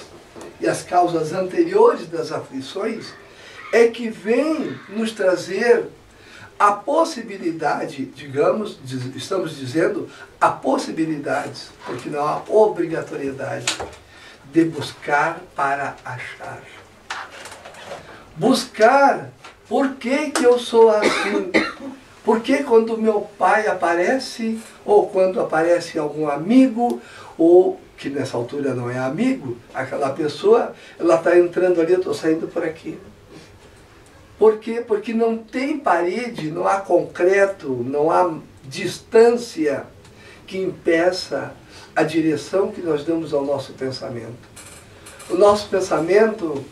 e as causas anteriores das aflições é que vêm nos trazer a possibilidade, digamos, estamos dizendo, a possibilidades, porque não há obrigatoriedade, de buscar para achar. Buscar, por que eu sou assim? Por que quando meu pai aparece, ou quando aparece algum amigo, ou que nessa altura não é amigo, aquela pessoa, ela está entrando ali, eu estou saindo por aqui. Por quê? Porque não tem parede, não há concreto, não há distância que impeça a direção que nós damos ao nosso pensamento. O nosso pensamento,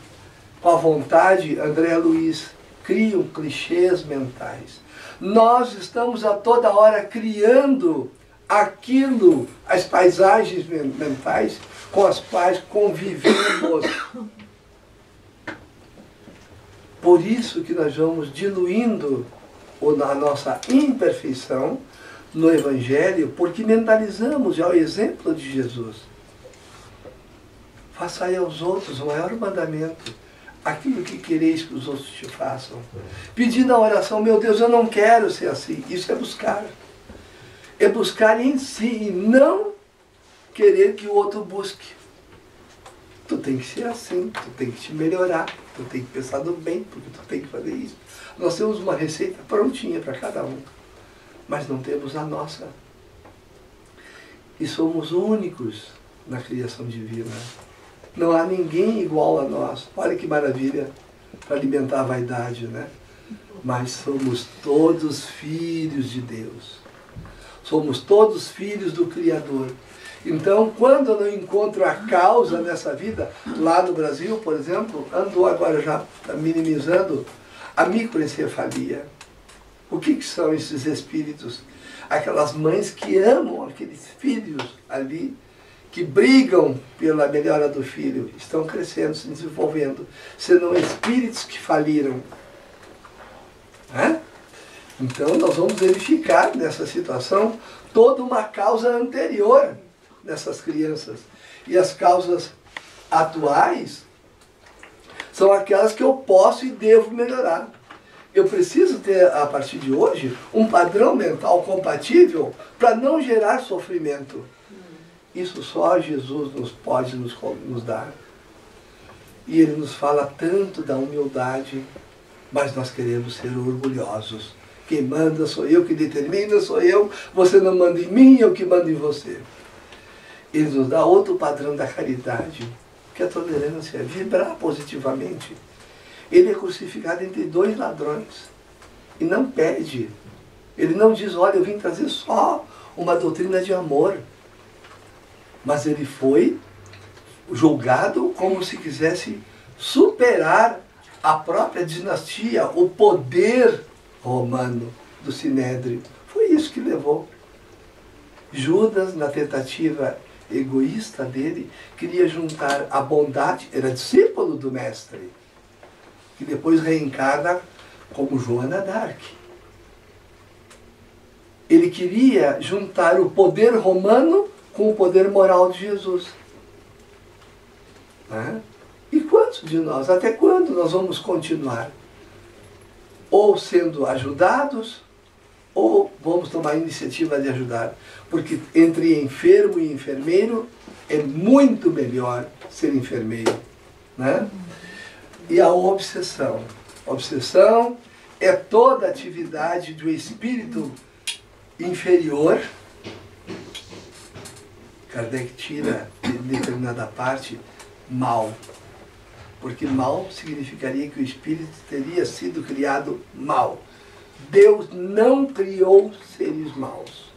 com a vontade, André Luiz, criam clichês mentais. Nós estamos a toda hora criando aquilo, as paisagens mentais com as quais convivemos. Por isso que nós vamos diluindo a nossa imperfeição no Evangelho, porque mentalizamos já o exemplo de Jesus. Façai aos outros o maior mandamento, aquilo que quereis que os outros te façam. Pedindo a oração, meu Deus, eu não quero ser assim. Isso é buscar. É buscar em si e não querer que o outro busque. Tu tem que ser assim, tu tem que te melhorar, tu tem que pensar no bem, porque tu tem que fazer isso. Nós temos uma receita prontinha para cada um, mas não temos a nossa. E somos únicos na criação divina. Não há ninguém igual a nós. Olha que maravilha para alimentar a vaidade, né? Mas somos todos filhos de Deus. Somos todos filhos do Criador. Então, quando eu não encontro a causa nessa vida, lá no Brasil, por exemplo, andou agora já minimizando a microencefalia. O que são esses espíritos? Aquelas mães que amam aqueles filhos ali, que brigam pela melhora do filho, estão crescendo, se desenvolvendo, senão espíritos que faliram. Então, nós vamos verificar nessa situação toda uma causa anterior nessas crianças. E as causas atuais são aquelas que eu posso e devo melhorar. Eu preciso ter, a partir de hoje, um padrão mental compatível para não gerar sofrimento. Isso só Jesus pode nos dar. E Ele nos fala tanto da humildade, mas nós queremos ser orgulhosos. Quem manda sou eu, que determina sou eu, você não manda em mim, eu que mando em você. Ele nos dá outro padrão da caridade, que é a tolerância, é vibrar positivamente. Ele é crucificado entre dois ladrões e não pede. Ele não diz, olha, eu vim trazer só uma doutrina de amor. Mas ele foi julgado como se quisesse superar a própria dinastia, o poder romano do Sinédrio. Foi isso que levou. Judas, na tentativa egoísta dele, queria juntar a bondade, era discípulo do mestre, que depois reencarna como Joana d'Arc. Ele queria juntar o poder romano com o poder moral de Jesus. E quantos de nós, até quando nós vamos continuar? Ou sendo ajudados, ou vamos tomar a iniciativa de ajudar. Porque entre enfermo e enfermeiro, é muito melhor ser enfermeiro. E a obsessão. A obsessão é toda atividade do espírito inferior. Kardec tira de determinada parte mal. Porque mal significaria que o espírito teria sido criado mal. Deus não criou seres maus.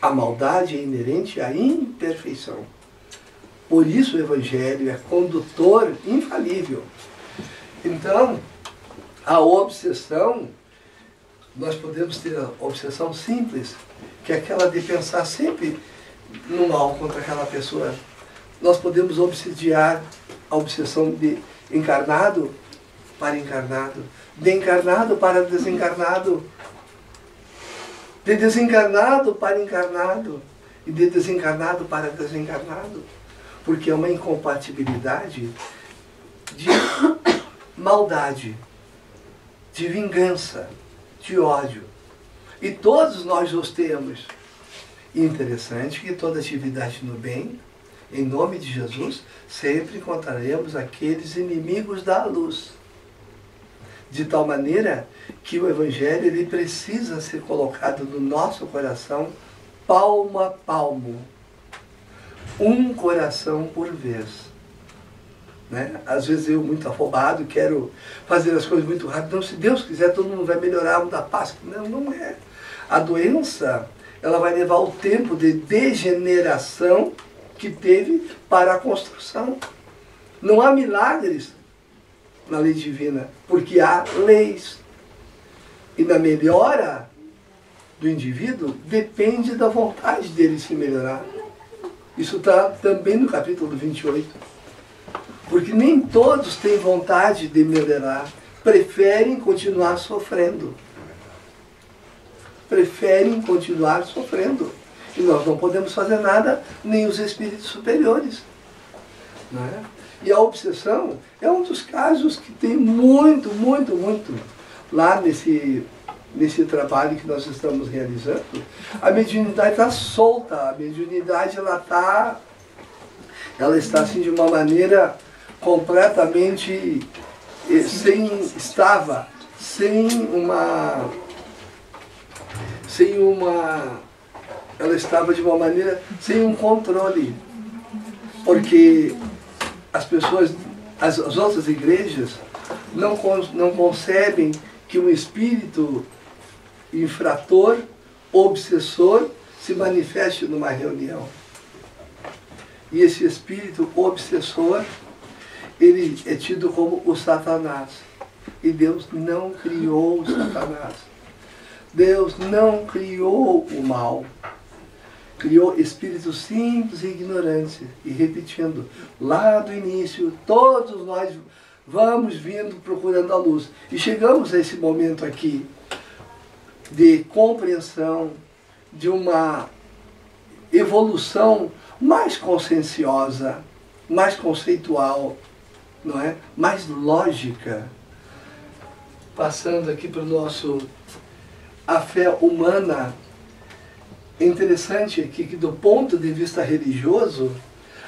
A maldade é inerente à imperfeição. Por isso o Evangelho é condutor infalível. Então, a obsessão, nós podemos ter a obsessão simples, que é aquela de pensar sempre no mal contra aquela pessoa. Nós podemos obsediar a obsessão de encarnado para encarnado, de encarnado para desencarnado, de desencarnado para encarnado e de desencarnado para desencarnado, porque é uma incompatibilidade de maldade, de vingança, de ódio. E todos nós os temos. E interessante que toda atividade no bem, em nome de Jesus, sempre encontraremos aqueles inimigos da luz. De tal maneira que o Evangelho ele precisa ser colocado no nosso coração palmo a palmo. Um coração por vez. Às vezes eu, muito afobado, quero fazer as coisas muito rápido. Não, se Deus quiser, todo mundo vai melhorar, vamos dar paz. Não, não é. A doença, ela vai levar o tempo de degeneração que teve para a construção. Não há milagres na lei divina, porque há leis. E na melhora do indivíduo depende da vontade dele se melhorar. Isso está também no capítulo 28. Porque nem todos têm vontade de melhorar, preferem continuar sofrendo. Preferem continuar sofrendo. E nós não podemos fazer nada, nem os espíritos superiores. Não é? E a obsessão é um dos casos que tem muito lá nesse trabalho que nós estamos realizando. A mediunidade está solta, a mediunidade ela está assim de uma maneira completamente ela estava de uma maneira sem um controle, porque as pessoas, as outras igrejas não concebem que um espírito infrator, obsessor, se manifeste numa reunião. E esse espírito obsessor, ele é tido como o Satanás. E Deus não criou o Satanás. Deus não criou o mal. Criou espíritos simples e ignorantes. E repetindo, lá do início, todos nós vamos vindo procurando a luz. E chegamos a esse momento aqui de compreensão, de uma evolução mais conscienciosa, mais conceitual, não é? Mais lógica. Passando aqui para o nosso... A fé humana. É interessante aqui que do ponto de vista religioso,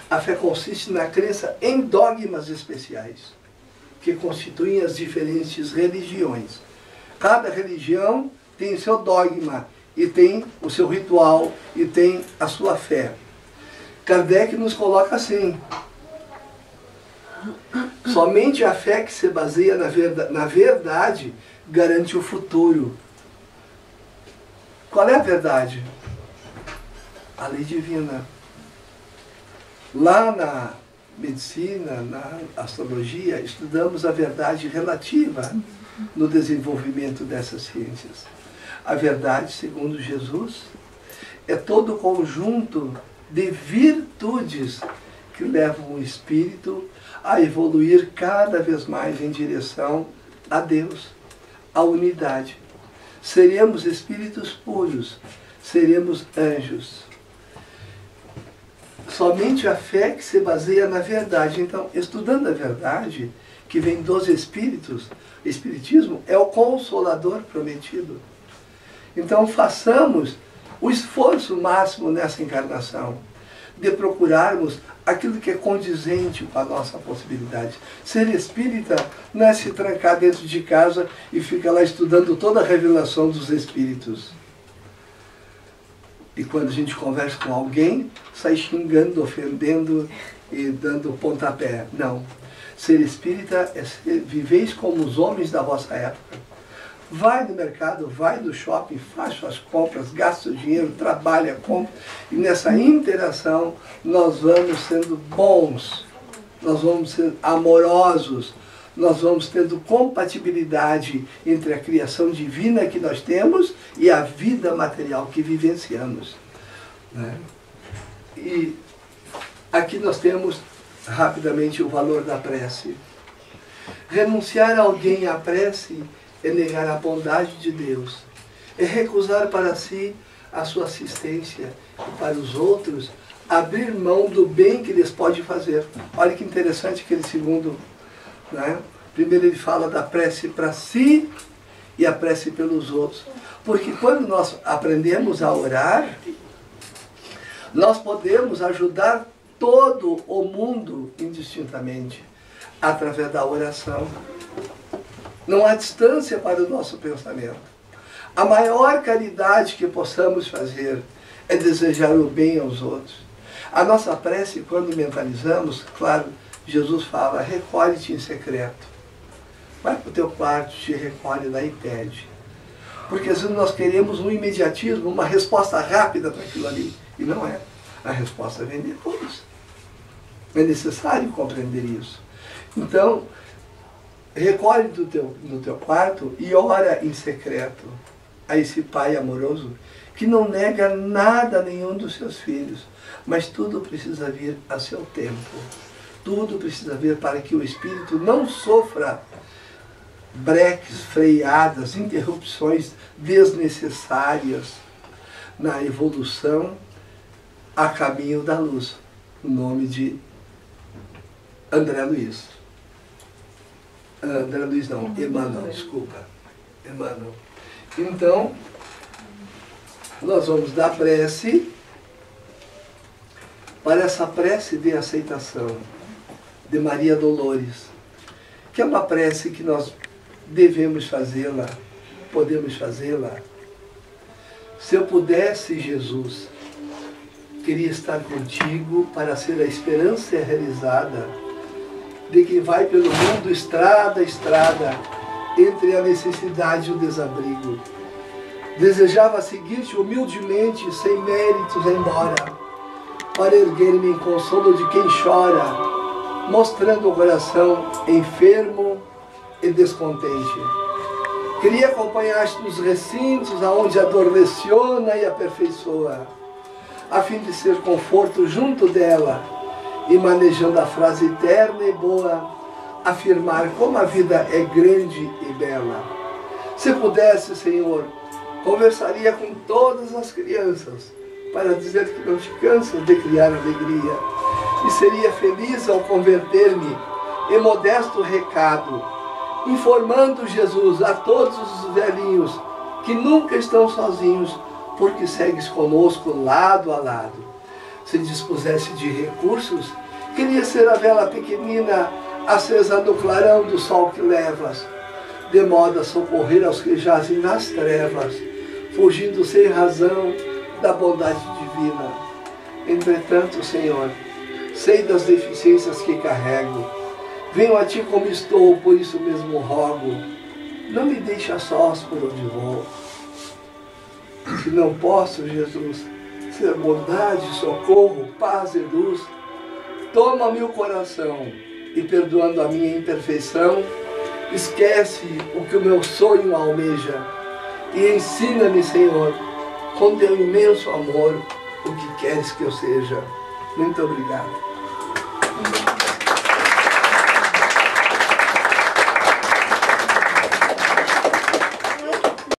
a fé consiste na crença em dogmas especiais, que constituem as diferentes religiões. Cada religião tem seu dogma, e tem o seu ritual, e tem a sua fé. Kardec nos coloca assim: somente a fé que se baseia na verdade garante o futuro. Qual é a verdade? A lei divina. Lá na medicina, na astrologia, estudamos a verdade relativa no desenvolvimento dessas ciências. A verdade, segundo Jesus, é todo o conjunto de virtudes que levam o espírito a evoluir cada vez mais em direção a Deus, à unidade. Seremos espíritos puros, seremos anjos. Somente a fé que se baseia na verdade. Então, estudando a verdade, que vem dos espíritos, o espiritismo é o consolador prometido. Então, façamos o esforço máximo nessa encarnação, de procurarmos aquilo que é condizente com a nossa possibilidade. Ser espírita não é se trancar dentro de casa e ficar lá estudando toda a revelação dos espíritos. E quando a gente conversa com alguém, sai xingando, ofendendo e dando pontapé. Não. Ser espírita é viveis como os homens da vossa época. Vai no mercado, vai no shopping, faz suas compras, gasta o dinheiro, trabalha, compra. E nessa interação nós vamos sendo bons, nós vamos sendo amorosos, nós vamos tendo compatibilidade entre a criação divina que nós temos e a vida material que vivenciamos. Né? E aqui nós temos rapidamente o valor da prece. Renunciar alguém à prece é negar a bondade de Deus, é recusar para si a sua assistência e para os outros abrir mão do bem que lhes pode fazer. Olha que interessante aquele segundo, né? Primeiro ele fala da prece para si e a prece pelos outros. Porque quando nós aprendemos a orar, nós podemos ajudar todo o mundo indistintamente através da oração. Não há distância para o nosso pensamento. A maior caridade que possamos fazer é desejar o bem aos outros. A nossa prece, quando mentalizamos, claro, Jesus fala, recolhe-te em secreto. Vai para o teu quarto, te recolhe lá e pede. Porque às vezes nós queremos um imediatismo, uma resposta rápida para aquilo ali. E não é. A resposta vem depois. É necessário compreender isso. Então, recolhe no teu quarto e ora em secreto a esse pai amoroso que não nega nada a nenhum dos seus filhos, mas tudo precisa vir a seu tempo. Tudo precisa vir para que o espírito não sofra breques, freadas, interrupções desnecessárias na evolução a caminho da luz. O nome de André Luiz. André Luiz não, Emmanuel, desculpa. Emmanuel. Então, nós vamos dar prece para essa prece de aceitação de Maria Dolores, que é uma prece que nós devemos fazê-la, podemos fazê-la. Se eu pudesse, Jesus, queria estar contigo para ser a esperança realizada de quem vai pelo mundo estrada a estrada, entre a necessidade e o desabrigo. Desejava seguir-te humildemente, sem méritos embora, para erguer-me em consolo de quem chora, mostrando o coração enfermo e descontente. Queria acompanhar-te nos recintos aonde a dor leciona e aperfeiçoa, a fim de ser conforto junto dela, e manejando a frase eterna e boa, afirmar como a vida é grande e bela. Se pudesse, Senhor, conversaria com todas as crianças, para dizer que não te cansas de criar alegria, e seria feliz ao converter-me em modesto recado, informando Jesus a todos os velhinhos que nunca estão sozinhos, porque segues conosco lado a lado. Se dispusesse de recursos, queria ser a vela pequenina acesa no clarão do sol que levas, de modo a socorrer aos que jazem nas trevas, fugindo sem razão da bondade divina. Entretanto, Senhor, sei das deficiências que carrego, venho a Ti como estou, por isso mesmo rogo, não me deixa sós por onde vou. Se não posso, Jesus, ser bondade, socorro, paz e luz, toma-me o coração e, perdoando a minha imperfeição, esquece o que o meu sonho almeja e ensina-me, Senhor, com teu imenso amor, o que queres que eu seja. Muito obrigado.